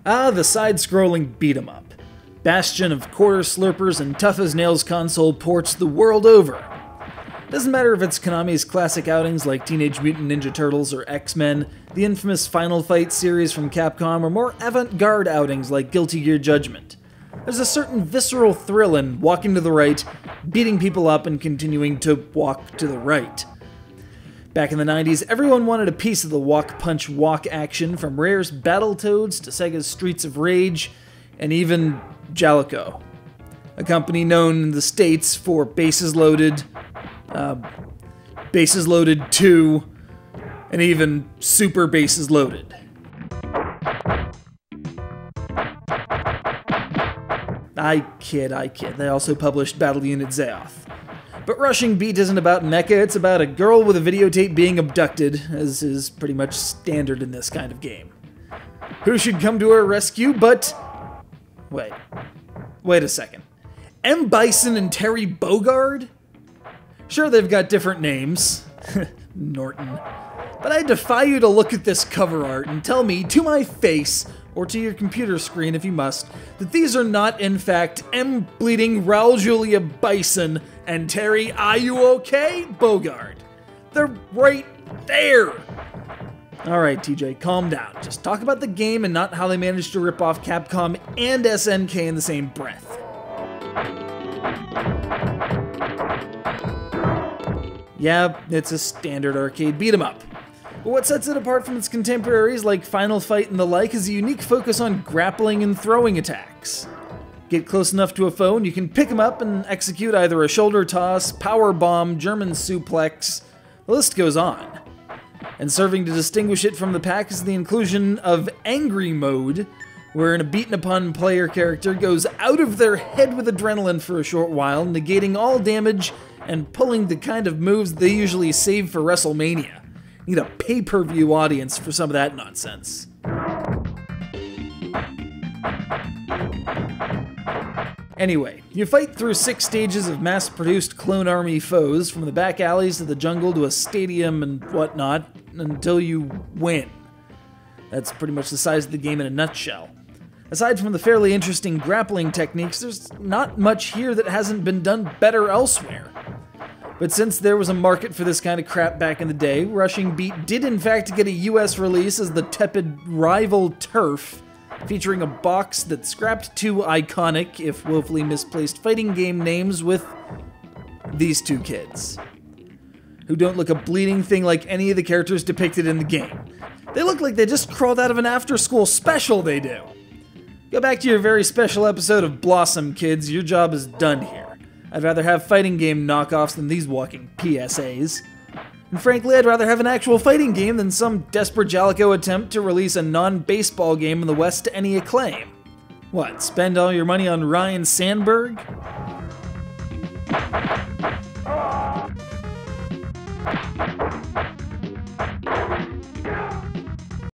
Ah, the side-scrolling beat-em-up. Bastion of quarter slurpers and tough-as-nails console ports the world over. Doesn't matter if it's Konami's classic outings like Teenage Mutant Ninja Turtles or X-Men, the infamous Final Fight series from Capcom, or more avant-garde outings like Guilty Gear Judgment. There's a certain visceral thrill in walking to the right, beating people up, and continuing to walk to the right. Back in the 90s, everyone wanted a piece of the walk-punch-walk action, from Rare's Battletoads to Sega's Streets of Rage, and even Jaleco, a company known in the States for Bases Loaded 2, and even Super Bases Loaded. I kid. They also published Battle Unit Zeoth. But Rushing Beat isn't about mecha, it's about a girl with a videotape being abducted, as is pretty much standard in this kind of game. Who should come to her rescue but... Wait a second. M.Bison and Terry Bogard? Sure, they've got different names. Norton. But I defy you to look at this cover art and tell me, to my face, or to your computer screen if you must, that these are not, in fact, M-bleeding Raul Julia Bison and Terry, are you okay, Bogard. They're right there! Alright, TJ, calm down. Just talk about the game and not how they managed to rip off Capcom and SNK in the same breath. Yeah, it's a standard arcade beat-em-up. But what sets it apart from its contemporaries like Final Fight and the like is a unique focus on grappling and throwing attacks. Get close enough to a foe and you can pick him up and execute either a shoulder toss, power bomb, German suplex, the list goes on. And serving to distinguish it from the pack is the inclusion of Angry Mode, wherein a beaten-upon player character goes out of their head with adrenaline for a short while, negating all damage and pulling the kind of moves they usually save for WrestleMania. Need a pay-per-view audience for some of that nonsense. Anyway, you fight through 6 stages of mass-produced clone army foes, from the back alleys to the jungle to a stadium and whatnot, until you win. That's pretty much the size of the game in a nutshell. Aside from the fairly interesting grappling techniques, there's not much here that hasn't been done better elsewhere. But since there was a market for this kind of crap back in the day, Rushing Beat did in fact get a US release as the tepid Rival Turf, featuring a box that scrapped 2 iconic, if woefully misplaced, fighting game names with these 2 kids, who don't look a bleeding thing like any of the characters depicted in the game. They look like they just crawled out of an after-school special, they do. Go back to your very special episode of Blossom, kids. Your job is done here. I'd rather have fighting game knockoffs than these walking PSAs. And frankly, I'd rather have an actual fighting game than some desperate Jaleco attempt to release a non-baseball game in the West to any acclaim. What, spend all your money on Ryan Sandberg?